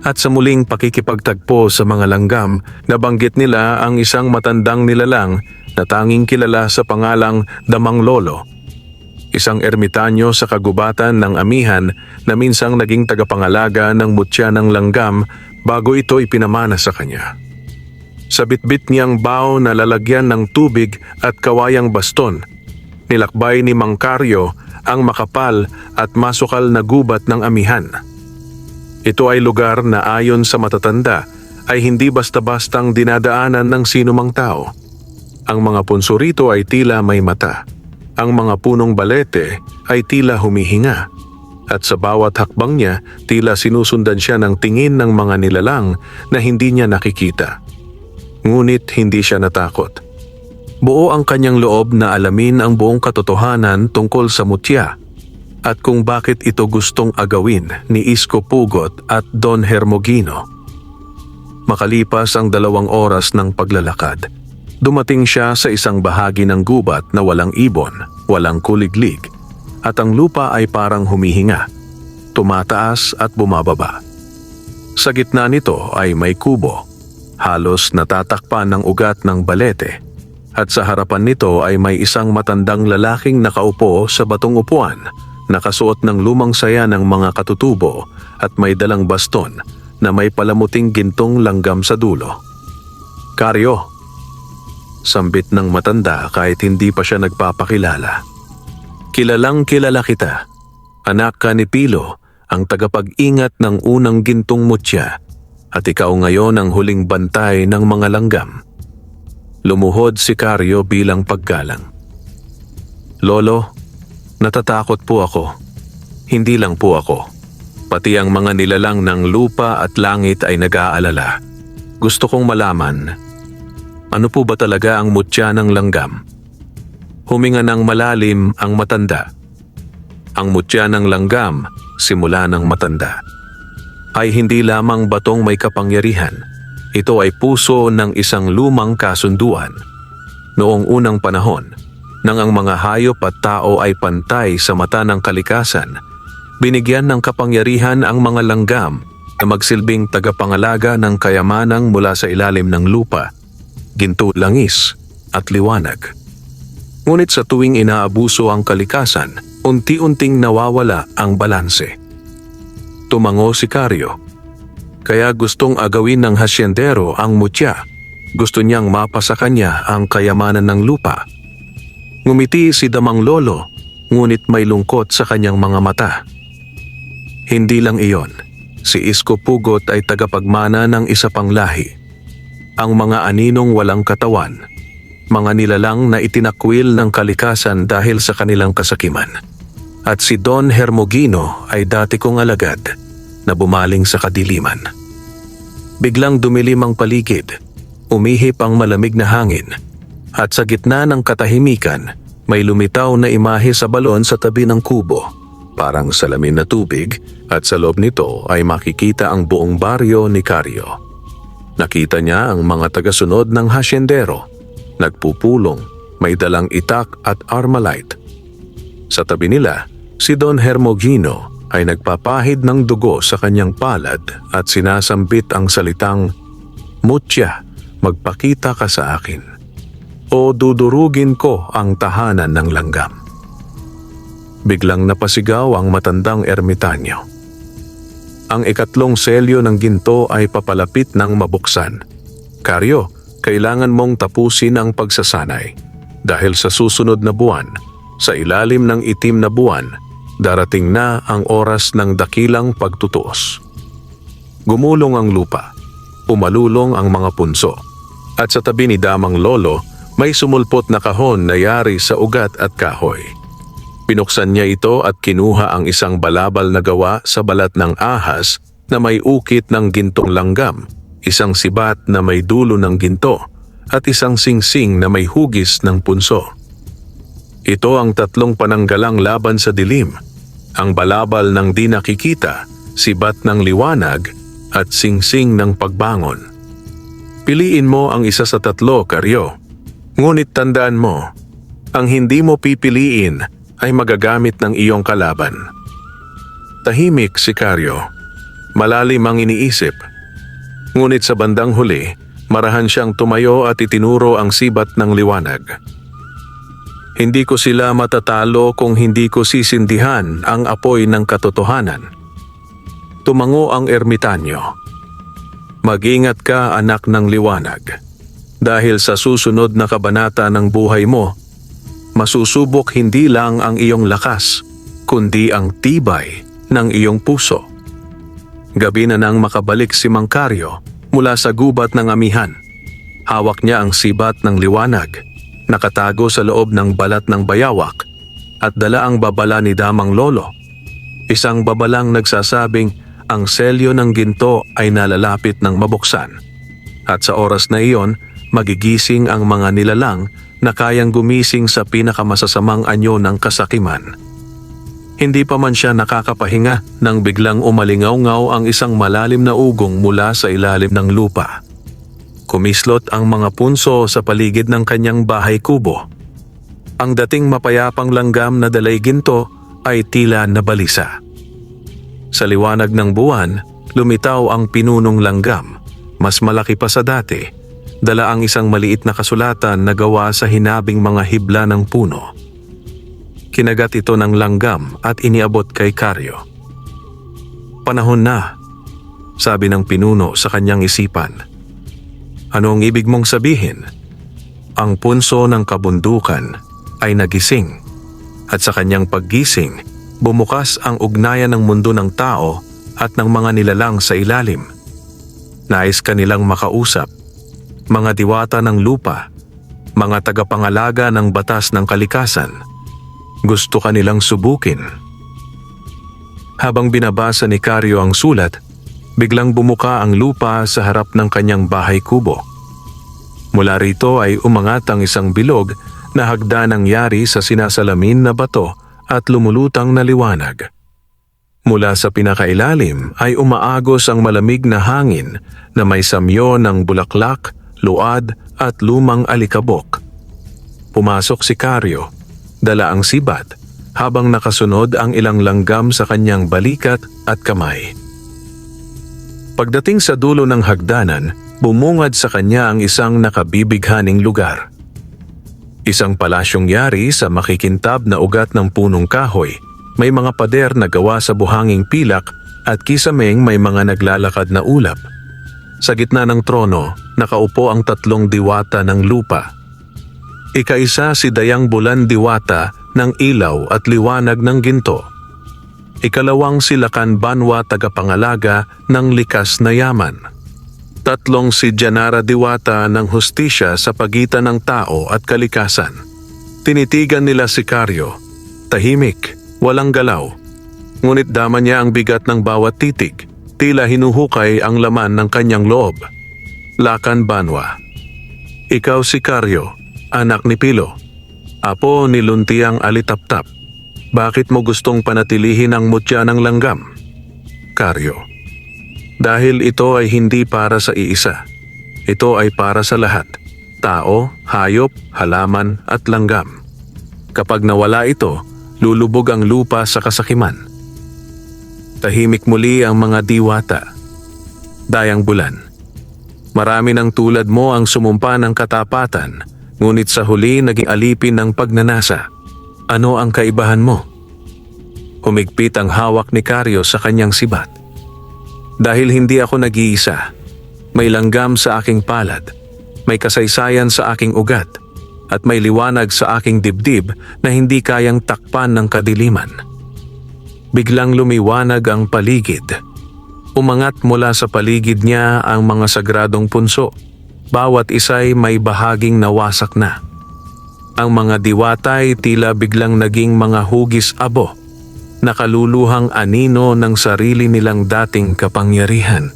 Speaker 1: At sa muling pakikipagtagpo sa mga langgam, nabanggit nila ang isang matandang nilalang na tanging kilala sa pangalang Damang Lolo. Isang ermitanyo sa kagubatan ng amihan na minsang naging tagapangalaga ng mutya ng langgam bago ito ipinamana sa kanya. Sa bitbit niyang bao na lalagyan ng tubig at kawayang baston, nilakbay ni Mang Karyo ang makapal at masukal na gubat ng amihan. Ito ay lugar na ayon sa matatanda ay hindi basta-bastang dinadaanan ng sinumang tao. Ang mga punso rito ay tila may mata. Ang mga punong balete ay tila humihinga. At sa bawat hakbang niya, tila sinusundan siya ng tingin ng mga nilalang na hindi niya nakikita. Ngunit hindi siya natakot. Buo ang kanyang loob na alamin ang buong katotohanan tungkol sa mutya at kung bakit ito gustong agawin ni Isko Pugot at Don Hermogino. Makalipas ang 2 oras ng paglalakad, dumating siya sa isang bahagi ng gubat na walang ibon, walang kuliglig, at ang lupa ay parang humihinga, tumataas at bumababa. Sa gitna nito ay may kubo, halos natatakpan ng ugat ng balete, at sa harapan nito ay may isang matandang lalaking nakaupo sa batong upuan, nakasuot ng lumang saya ng mga katutubo at may dalang baston na may palamuting gintong langgam sa dulo. "Karyo," Sambit ng matanda kahit hindi pa siya nagpapakilala. Kilalang kilala kita. Anak ka ni Pilo, ang tagapag-ingat ng unang gintong mutya, at ikaw ngayon ang huling bantay ng mga langgam. Lumuhod si Karyo bilang paggalang. Lolo, natatakot po ako. Hindi lang po ako. Pati ang mga nilalang ng lupa at langit ay nag-aalala. Gusto kong malaman, ano po ba talaga ang mutya ng langgam? Huminga ng malalim ang matanda. Ang mutya ng langgam, simula ng matanda, ay hindi lamang batong may kapangyarihan. Ito ay puso ng isang lumang kasunduan. Noong unang panahon, nang ang mga hayop at tao ay pantay sa mata ng kalikasan, binigyan ng kapangyarihan ang mga langgam na magsilbing tagapangalaga ng kayamanang mula sa ilalim ng lupa, ginto, langis at liwanag. Ngunit sa tuwing inaabuso ang kalikasan, unti-unting nawawala ang balanse. Tumango si Karyo. Kaya gustong agawin ng hasyendero ang mutya. Gusto niyang mapasa kanya ang kayamanan ng lupa. Ngumiti si Damang Lolo, ngunit may lungkot sa kanyang mga mata. Hindi lang iyon, si Isko Pugot ay tagapagmana ng isa pang lahi. Ang mga aninong walang katawan, mga nilalang na itinakwil ng kalikasan dahil sa kanilang kasakiman. At si Don Hermogino ay dati kong alagad na bumaling sa kadiliman. Biglang dumilim ang paligid, umihip ang malamig na hangin, at sa gitna ng katahimikan, may lumitaw na imahe sa balon sa tabi ng kubo, parang salamin na tubig, at sa loob nito ay makikita ang buong baryo ni Karyo. Nakita niya ang mga tagasunod ng hasyendero, nagpupulong, may dalang itak at armalite. Sa tabi nila, si Don Hermogino ay nagpapahid ng dugo sa kanyang palad at sinasambit ang salitang, "Mutya, magpakita ka sa akin, o dudurugin ko ang tahanan ng langgam." Biglang napasigaw ang matandang ermitanyo. Ang ikatlong selyo ng ginto ay papalapit ng mabuksan. "Karyo, kailangan mong tapusin ang pagsasanay. Dahil sa susunod na buwan, sa ilalim ng itim na buwan, darating na ang oras ng dakilang pagtutuos." Gumulong ang lupa, umalulong ang mga punso, at sa tabi ni Damang Lolo may sumulpot na kahon na yari sa ugat at kahoy. Pinuksan niya ito at kinuha ang isang balabal na gawa sa balat ng ahas na may ukit ng gintong langgam, isang sibat na may dulo ng ginto, at isang singsing na may hugis ng punso. Ito ang tatlong pananggalang laban sa dilim, ang balabal ng di nakikita, sibat ng liwanag, at singsing ng pagbangon. Piliin mo ang isa sa tatlo, Karyo. Ngunit tandaan mo, ang hindi mo pipiliin ay magagamit ng iyong kalaban. Tahimik si Karyo. Malalim ang iniisip. Ngunit sa bandang huli, marahan siyang tumayo at itinuro ang sibat ng liwanag. "Hindi ko sila matatalo kung hindi ko sisindihan ang apoy ng katotohanan." Tumango ang ermitanyo. "Mag-ingat ka, anak ng liwanag. Dahil sa susunod na kabanata ng buhay mo, masusubok hindi lang ang iyong lakas, kundi ang tibay ng iyong puso." Gabi na nang makabalik si Mang Karyo mula sa gubat ng amihan. Hawak niya ang sibat ng liwanag, nakatago sa loob ng balat ng bayawak, at dala ang babala ni Damang Lolo. Isang babalang nagsasabing ang selyo ng ginto ay nalalapit ng mabuksan. At sa oras na iyon, magigising ang mga nilalang na kayang gumising sa pinakamasasamang anyo ng kasakiman. Hindi pa man siya nakakapahinga nang biglang umalingaw-ngaw ang isang malalim na ugong mula sa ilalim ng lupa. Kumislot ang mga punso sa paligid ng kanyang bahay kubo. Ang dating mapayapang langgam na dalay ginto ay tila nabalisa. Sa liwanag ng buwan, lumitaw ang pinunong langgam, mas malaki pa sa dati. Dala ang isang maliit na kasulatan na gawa sa hinabing mga hibla ng puno. Kinagat ito ng langgam at iniabot kay Karyo. "Panahon na," sabi ng pinuno sa kanyang isipan. "Ano ang ibig mong sabihin?" Ang punso ng kabundukan ay nagising at sa kanyang paggising, bumukas ang ugnayan ng mundo ng tao at ng mga nilalang sa ilalim. Nais kanilang makausap, mga diwata ng lupa, mga tagapangalaga ng batas ng kalikasan. Gusto kanilang subukin. Habang binabasa ni Karyo ang sulat, biglang bumuka ang lupa sa harap ng kanyang bahay kubo. Mula rito ay umangat ang isang bilog na hagdanang yari sa sinasalamin na bato at lumulutang na liwanag. Mula sa pinakailalim ay umaagos ang malamig na hangin na may samyo ng bulaklak, luad at lumang alikabok. Pumasok si Karyo, dala ang sibat, habang nakasunod ang ilang langgam sa kanyang balikat at kamay. Pagdating sa dulo ng hagdanan, bumungad sa kanya ang isang nakabibighaning lugar. Isang palasyong yari sa makikintab na ugat ng punong kahoy. May mga pader na gawa sa buhanging pilak at kisameng may mga naglalakad na ulap. Sa gitna ng trono, nakaupo ang 3 diwata ng lupa. Ika-isa si Dayang Bulan Diwata ng ilaw at liwanag ng ginto. Ikalawang si Lakan Banwa tagapangalaga ng likas na yaman. 3 si Janara Diwata ng hustisya sa pagitan ng tao at kalikasan. Tinitigan nila si Karyo, tahimik, walang galaw. Ngunit dama niya ang bigat ng bawat titig, tila hinuhukay ang laman ng kanyang loob. Lakan Banwa. Ikaw si Karyo, anak ni Pilo. Apo ni Luntiang Alitaptap. Bakit mo gustong panatilihin ang mutya ng langgam? Karyo. Dahil ito ay hindi para sa iisa. Ito ay para sa lahat. Tao, hayop, halaman at langgam. Kapag nawala ito, lulubog ang lupa sa kasakiman. Tahimik muli ang mga diwata. Dayang Bulan. Marami ng tulad mo ang sumumpa ng katapatan, ngunit sa huli naging alipin ng pagnanasa. Ano ang kaibahan mo? Humigpit ang hawak ni Karyo sa kanyang sibat. Dahil hindi ako nag-iisa, may langgam sa aking palad, may kasaysayan sa aking ugat, at may liwanag sa aking dibdib na hindi kayang takpan ng kadiliman. Biglang lumiwanag ang paligid. Umangat mula sa paligid niya ang mga sagradong punso. Bawat isa'y may bahaging nawasak na. Ang mga diwata'y tila biglang naging mga hugis abo, nakaluluhang anino ng sarili nilang dating kapangyarihan.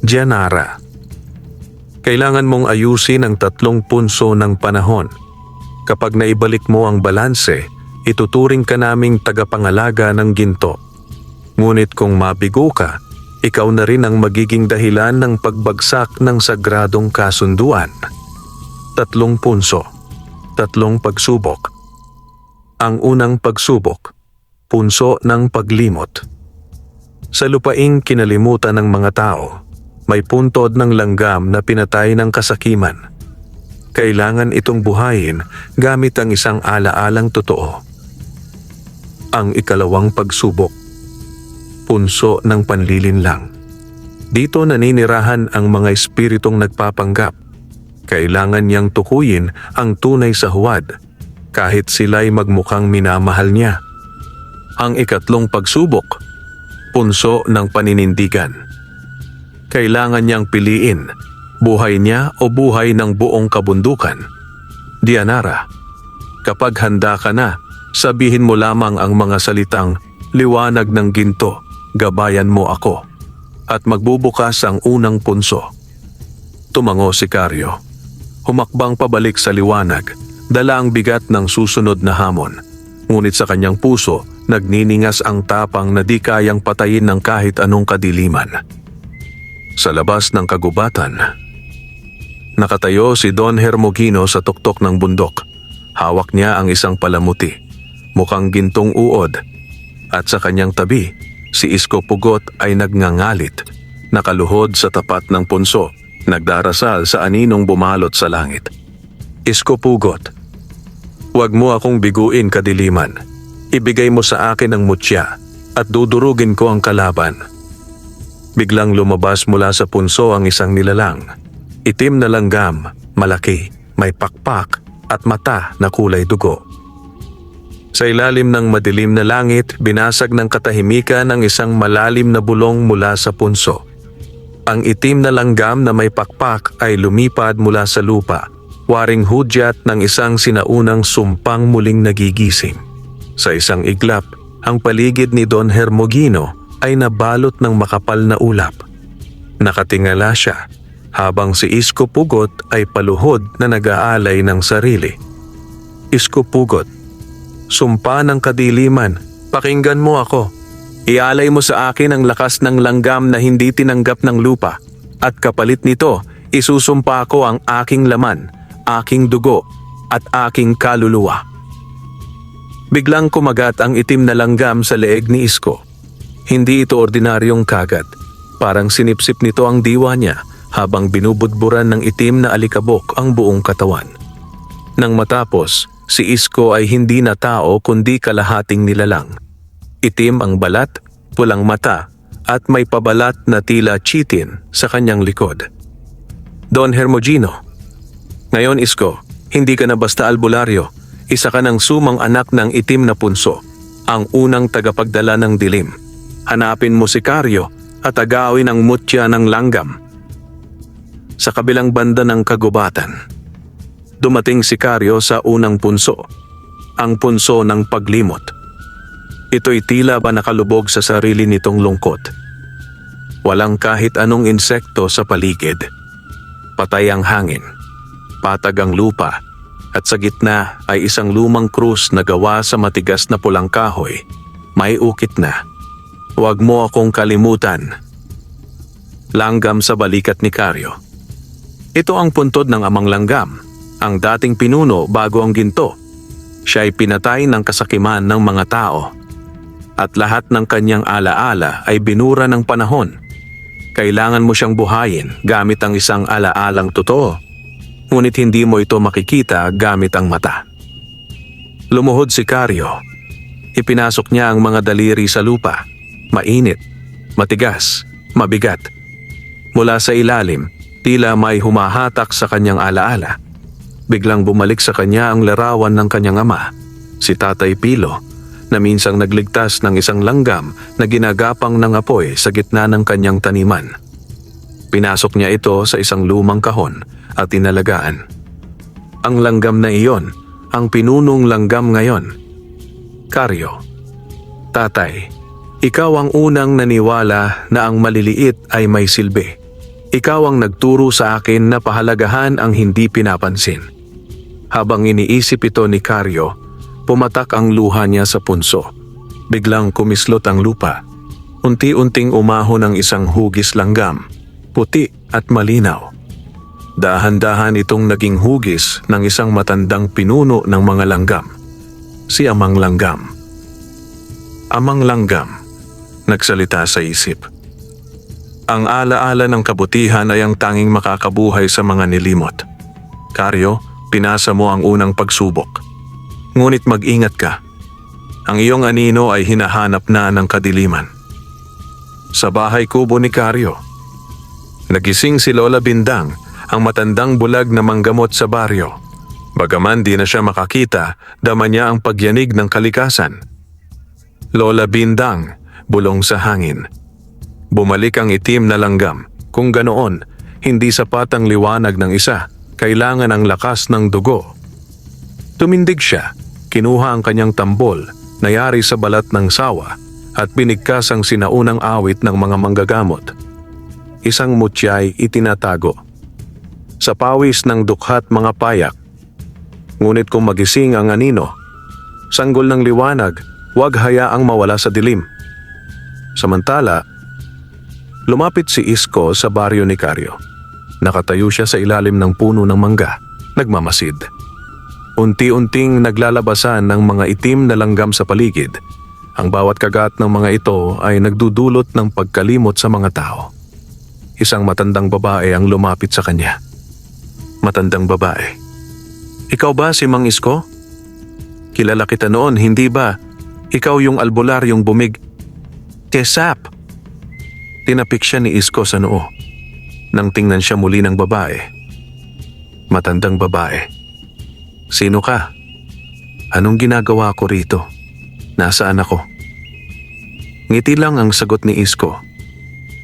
Speaker 1: Janara. Kailangan mong ayusin ang 3 punso ng panahon. Kapag naibalik mo ang balanse, ituturing ka naming tagapangalaga ng ginto. Ngunit kung mabigo ka, ikaw na rin ang magiging dahilan ng pagbagsak ng sagradong kasunduan. 3 punso, 3 pagsubok. Ang unang pagsubok, punso ng paglimot. Sa lupaing kinalimutan ng mga tao, may puntod ng langgam na pinatay ng kasakiman. Kailangan itong buhayin gamit ang isang alaalang totoo. Ang ikalawang pagsubok, punso ng panlilinlang. Dito naninirahan ang mga espiritong nagpapanggap. Kailangan niyang tukuyin ang tunay sa huwad, kahit sila'y magmukhang minamahal niya. Ang ikatlong pagsubok, punso ng paninindigan. Kailangan niyang piliin, buhay niya o buhay ng buong kabundukan. Janara, kapag handa ka na, sabihin mo lamang ang mga salitang, liwanag ng ginto, gabayan mo ako, at magbubukas ang unang punso. Tumango si Karyo. Humakbang pabalik sa liwanag, dala ang bigat ng susunod na hamon. Ngunit sa kanyang puso, nagniningas ang tapang na di kayang patayin ng kahit anong kadiliman. Sa labas ng kagubatan, nakatayo si Don Hermogino sa tuktok ng bundok. Hawak niya ang isang palamuti, mukhang gintong uod, at sa kanyang tabi, si Isko Pugot ay nagngangalit, nakaluhod sa tapat ng punso, nagdarasal sa aninong bumalot sa langit. Isko Pugot, huwag mo akong biguin kadiliman. Ibigay mo sa akin ang mutya at dudurugin ko ang kalaban. Biglang lumabas mula sa punso ang isang nilalang. Itim na langgam, Malaki, may pakpak at mata na kulay dugo. Sa ilalim ng madilim na langit, binasag ng katahimikan ang isang malalim na bulong mula sa punso. Ang itim na langgam na may pakpak ay lumipad mula sa lupa, waring hudyat ng isang sinaunang sumpang muling nagigising. Sa isang iglap, ang paligid ni Don Hermogino ay nabalot ng makapal na ulap. Nakatingala siya, habang si Isko Pugot ay paluhod na nag-aalay ng sarili. Isko Pugot, sumpa ng kadiliman, pakinggan mo ako. Ialay mo sa akin ang lakas ng langgam na hindi tinanggap ng lupa, at kapalit nito, isusumpa ko ang aking laman, aking dugo, at aking kaluluwa. Biglang kumagat ang itim na langgam sa leeg ni Isko. Hindi ito ordinaryong kagat, parang sinipsip nito ang diwa niya habang binubudburan ng itim na alikabok ang buong katawan. Nang matapos, si Isko ay hindi na tao kundi kalahating nilalang. Itim ang balat, pulang mata, at may pabalat na tila chitin sa kanyang likod. Don Hermogino, ngayon Isko, hindi ka na basta albularyo, isa ka ng sumang anak ng itim na punso, ang unang tagapagdala ng dilim. Hanapin mo si Karyo at agawin ang mutya ng langgam. Sa kabilang banda ng kagubatan, dumating si Karyo sa unang punso, ang punso ng paglimot. Ito'y tila ba nakalubog sa sarili nitong lungkot. Walang kahit anong insekto sa paligid. Patay ang hangin, patag ang lupa, at sa gitna ay isang lumang krus na gawa sa matigas na pulang kahoy. May ukit na, "Huwag mo akong kalimutan." Langgam sa balikat ni Karyo. Ito ang puntod ng amang langgam, ang dating pinuno bago ang ginto. Siya ay pinatay ng kasakiman ng mga tao. At lahat ng kanyang alaala ay binura ng panahon. Kailangan mo siyang buhayin gamit ang isang alaalang totoo. Ngunit hindi mo ito makikita gamit ang mata. Lumuhod si Karyo. Ipinasok niya ang mga daliri sa lupa. Mainit, matigas, mabigat. Mula sa ilalim, tila may humahatak sa kanyang alaala. Biglang bumalik sa kanya ang larawan ng kanyang ama, si Tatay Pilo, na minsang nagligtas ng isang langgam na ginagapang ng apoy sa gitna ng kanyang taniman. Pinasok niya ito sa isang lumang kahon at inalagaan. Ang langgam na iyon, ang pinunong langgam ngayon. Karyo, Tatay, ikaw ang unang naniwala na ang maliliit ay may silbi. Ikaw ang nagturo sa akin na pahalagahan ang hindi pinapansin. Habang iniisip ito ni Karyo, pumatak ang luha niya sa punso. Biglang kumislot ang lupa. Unti-unting umahon ang isang hugis langgam, puti at malinaw. Dahan-dahan itong naging hugis ng isang matandang pinuno ng mga langgam, si Amang Langgam. Amang Langgam, nagsalita sa isip. Ang alaala ng kabutihan ay ang tanging makakabuhay sa mga nilimot. Karyo, pinasa mo ang unang pagsubok. Ngunit mag-ingat ka. Ang iyong anino ay hinahanap na ng kadiliman. Sa bahay kubo ni Karyo, nagising si Lola Bindang, ang matandang bulag na manggamot sa baryo. Bagaman di na siya makakita, dama niya ang pagyanig ng kalikasan. Lola Bindang, bulong sa hangin. Bumalik ang itim na langgam. Kung ganoon, hindi sapat ang liwanag ng isa, kailangan ang lakas ng dugo. Tumindig siya, kinuha ang kanyang tambol, nayari sa balat ng sawa, at binigkas ang sinaunang awit ng mga manggagamot. Isang mutyay itinatago. Sa pawis ng dukhat mga payak. Ngunit kung magising ang anino, sanggol ng liwanag, huwag hayaang mawala sa dilim. Samantala, lumapit si Isko sa baryo ni Karyo. Nakatayo siya sa ilalim ng puno ng mangga, nagmamasid. Unti-unting naglalabasan ng mga itim na langgam sa paligid. Ang bawat kagat ng mga ito ay nagdudulot ng pagkalimot sa mga tao. Isang matandang babae ang lumapit sa kanya. Matandang babae. Ikaw ba si Mang Isko? Kilala kita noon, hindi ba? Ikaw yung albularyong bumig. Kesap! Tinapik siya ni Isko sa noo. Nang tingnan siya muli ng babae. matandang babae. "Sino ka? Anong ginagawa ko rito? Nasaan ako?" Ngiti lang ang sagot ni Isko.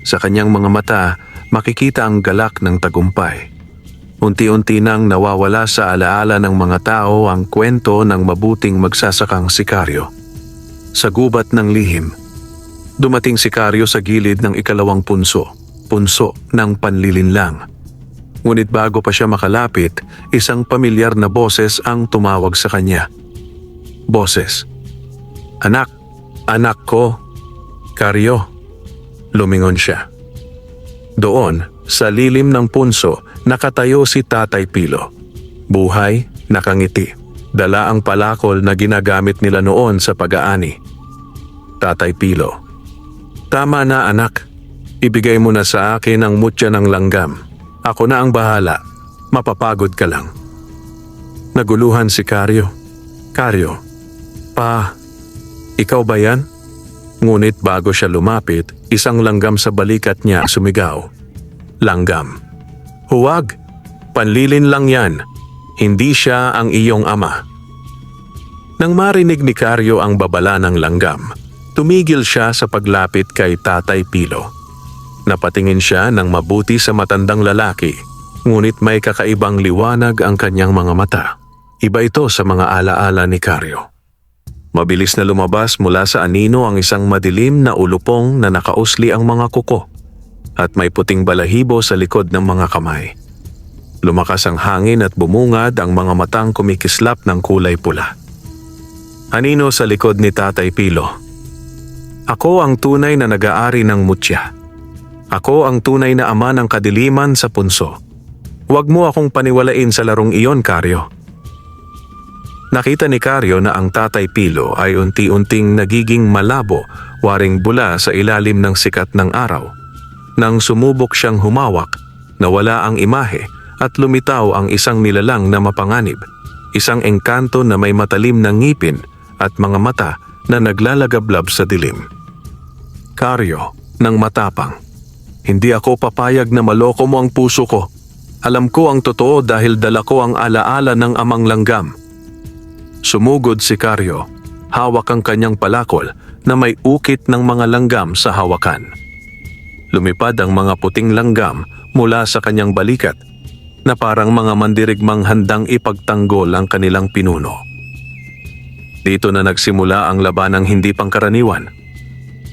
Speaker 1: Sa kanyang mga mata, makikita ang galak ng tagumpay. Unti-unti nang nawawala sa alaala ng mga tao ang kwento ng mabuting magsasakang sikaryo. Sa gubat ng lihim, dumating si Karyo sa gilid ng ikalawang punso ng panlilinlang. Ngunit bago pa siya makalapit, isang pamilyar na boses ang tumawag sa kanya. Boses. "Anak, anak ko, Karyo." Lumingon siya. Doon, sa lilim ng punso, nakatayo si Tatay Pilo. Buhay, nakangiti. Dala ang palakol na ginagamit nila noon sa pag-aani. Tatay Pilo. "Tama na anak. Ibigay mo na sa akin ang mutya ng langgam. Ako na ang bahala. Mapapagod ka lang." Naguluhan si Karyo. "Karyo, pa, ikaw ba yan?" Ngunit bago siya lumapit, isang langgam sa balikat niya sumigaw. "Langgam, huwag! Panlilin lang yan. Hindi siya ang iyong ama." Nang marinig ni Karyo ang babala ng langgam, tumigil siya sa paglapit kay Tatay Pilo. Napatingin siya ng mabuti sa matandang lalaki, ngunit may kakaibang liwanag ang kanyang mga mata. Iba ito sa mga alaala ni Karyo. Mabilis na lumabas mula sa anino ang isang madilim na ulupong na nakausli ang mga kuko at may puting balahibo sa likod ng mga kamay. Lumakas ang hangin at bumungad ang mga matang kumikislap ng kulay pula. Anino sa likod ni Tatay Pilo. "Ako ang tunay na nag-aari ng mutya. Ako ang tunay na ama ng kadiliman sa punso. Huwag mo akong paniwalain sa larong iyon, Karyo." Nakita ni Karyo na ang Tatay Pilo ay unti-unting nagiging malabo, waring bula sa ilalim ng sikat ng araw. Nang sumubok siyang humawak, nawala ang imahe at lumitaw ang isang nilalang na mapanganib, isang engkanto na may matalim na ngipin at mga mata na naglalagablab sa dilim. "Karyo, ng matapang, hindi ako papayag na maloko mo ang puso ko. Alam ko ang totoo dahil dala ko ang alaala ng amang langgam." Sumugod si Karyo, hawak ang kanyang palakol na may ukit ng mga langgam sa hawakan. Lumipad ang mga puting langgam mula sa kanyang balikat na parang mga mandirigmang handang ipagtanggol ang kanilang pinuno. Dito na nagsimula ang labanang hindi pangkaraniwan.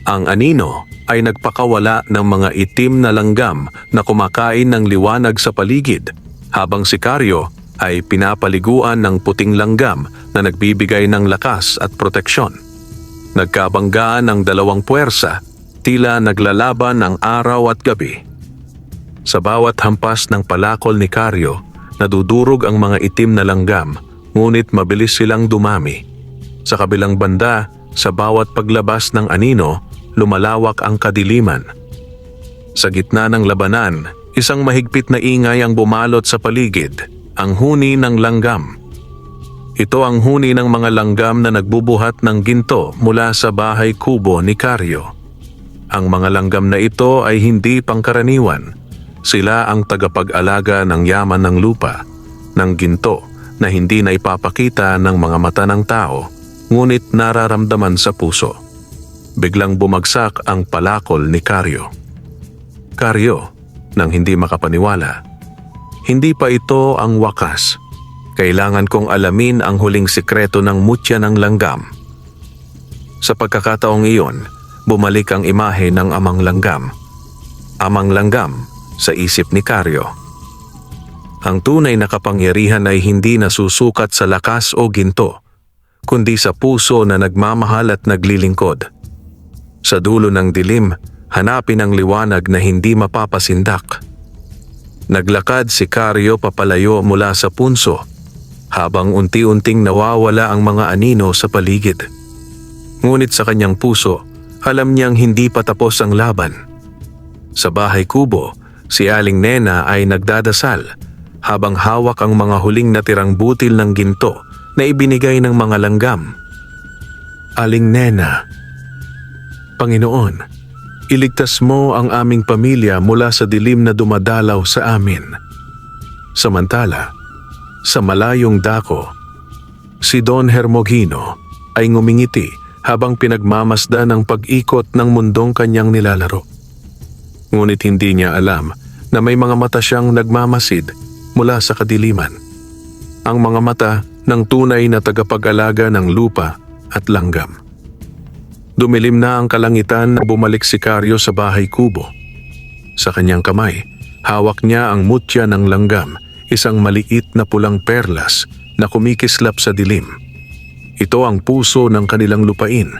Speaker 1: Ang anino ay nagpakawala ng mga itim na langgam na kumakain ng liwanag sa paligid, habang si Karyo ay pinapaliguan ng puting langgam na nagbibigay ng lakas at proteksyon. Nagkabanggaan ang dalawang puwersa, tila naglalaban ng araw at gabi. Sa bawat hampas ng palakol ni Karyo, nadudurog ang mga itim na langgam, ngunit mabilis silang dumami. Sa kabilang banda, sa bawat paglabas ng anino, lumalawak ang kadiliman. Sa gitna ng labanan, isang mahigpit na ingay ang bumalot sa paligid, ang huni ng langgam. Ito ang huni ng mga langgam na nagbubuhat ng ginto mula sa bahay kubo ni Karyo. Ang mga langgam na ito ay hindi pangkaraniwan. Sila ang tagapag-alaga ng yaman ng lupa, ng ginto na hindi na ipapakita ng mga mata ng tao, ngunit nararamdaman sa puso. Biglang bumagsak ang palakol ni Karyo. Karyo, nang hindi makapaniwala. "Hindi pa ito ang wakas. Kailangan kong alamin ang huling sikreto ng mutya ng langgam." Sa pagkakataong iyon, bumalik ang imahe ng amang langgam. Amang langgam sa isip ni Karyo. Ang tunay na kapangyarihan ay hindi nasusukat sa lakas o ginto, kundi sa puso na nagmamahal at naglilingkod. Sa dulo ng dilim, hanapin ang liwanag na hindi mapapasindak. Naglakad si Karyo papalayo mula sa punso, habang unti-unting nawawala ang mga anino sa paligid. Ngunit sa kanyang puso, alam niyang hindi pa tapos ang laban. Sa bahay kubo, si Aling Nena ay nagdadasal, habang hawak ang mga huling natirang butil ng ginto na ibinigay ng mga langgam. "Aling Nena, Panginoon, iligtas mo ang aming pamilya mula sa dilim na dumadalaw sa amin." Samantala, Sa malayong dako, si Don Hermogino ay ngumingiti habang pinagmamasdan ang pag-ikot ng mundong kanyang nilalaro. Ngunit hindi niya alam na may mga mata siyang nagmamasid mula sa kadiliman. Ang mga mata ng tunay na tagapag-alaga ng lupa at langgam. Dumilim na ang kalangitan na bumalik si Karyo sa bahay kubo. Sa kanyang kamay, hawak niya ang mutya ng langgam, isang maliit na pulang perlas na kumikislap sa dilim. Ito ang puso ng kanilang lupain,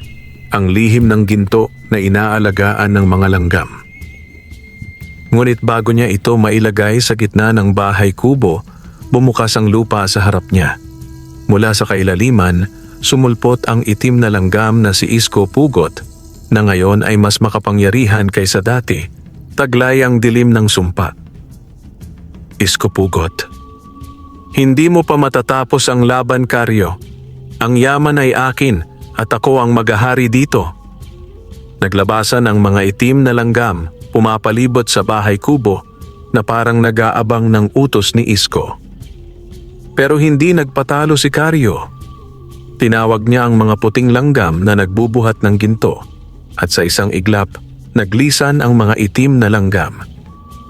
Speaker 1: ang lihim ng ginto na inaalagaan ng mga langgam. Ngunit bago niya ito mailagay sa gitna ng bahay kubo, bumukas ang lupa sa harap niya. Mula sa kailaliman, sumulpot ang itim na langgam na si Isko Pugot na ngayon ay mas makapangyarihan kaysa dati, taglay ang dilim ng sumpa. Isko Pugot, hindi mo pa matatapos ang laban, Karyo. Ang yaman ay akin at ako ang maghahari dito. Naglabasan ang mga itim na langgam, pumapalibot sa bahay kubo na parang nag-aabang ng utos ni Isko. Pero hindi nagpatalo si Karyo. Tinawag niya ang mga puting langgam na nagbubuhat ng ginto at sa isang iglap, naglisan ang mga itim na langgam.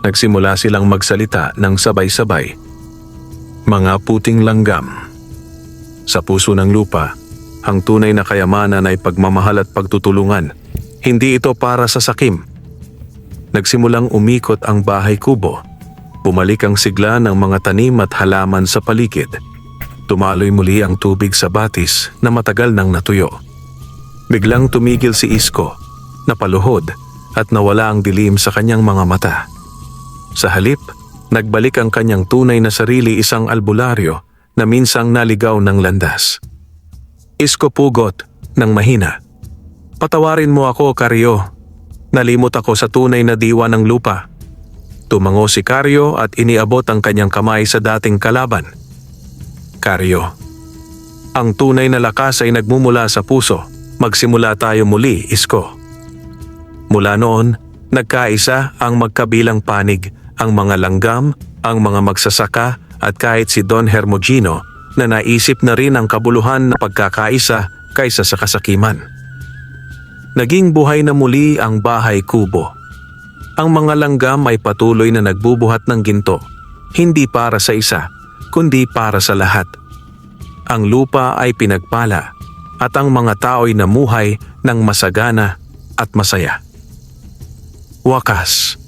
Speaker 1: Nagsimula silang magsalita ng sabay-sabay. Mga puting langgam. Sa puso ng lupa, ang tunay na kayamanan ay pagmamahal at pagtutulungan. Hindi ito para sa sakim. Nagsimulang umikot ang bahay kubo. Bumalik ang sigla ng mga tanim at halaman sa paligid. Tumaloy muli ang tubig sa batis na matagal nang natuyo. Biglang tumigil si Isko, napaluhod at nawala ang dilim sa kanyang mga mata. Sa halip, nagbalik ang kanyang tunay na sarili, isang albularyo na minsang naligaw ng landas. Isko Pugot ng mahina. Patawarin mo ako, Karyo. Nalimot ako sa tunay na diwa ng lupa. Tumango si Karyo at iniabot ang kanyang kamay sa dating kalaban. Karyo, ang tunay na lakas ay nagmumula sa puso. Magsimula tayo muli, Isko. Mula noon, nagkaisa ang magkabilang panig, ang mga langgam, ang mga magsasaka at kahit si Don Hermogino na naisip na rin ang kabuluhan na pagkakaisa kaysa sa kasakiman. Naging buhay na muli ang bahay kubo. Ang mga langgam ay patuloy na nagbubuhat ng ginto, hindi para sa isa, kundi para sa lahat. Ang lupa ay pinagpala at ang mga tao'y namuhay ng masagana at masaya. Wakas.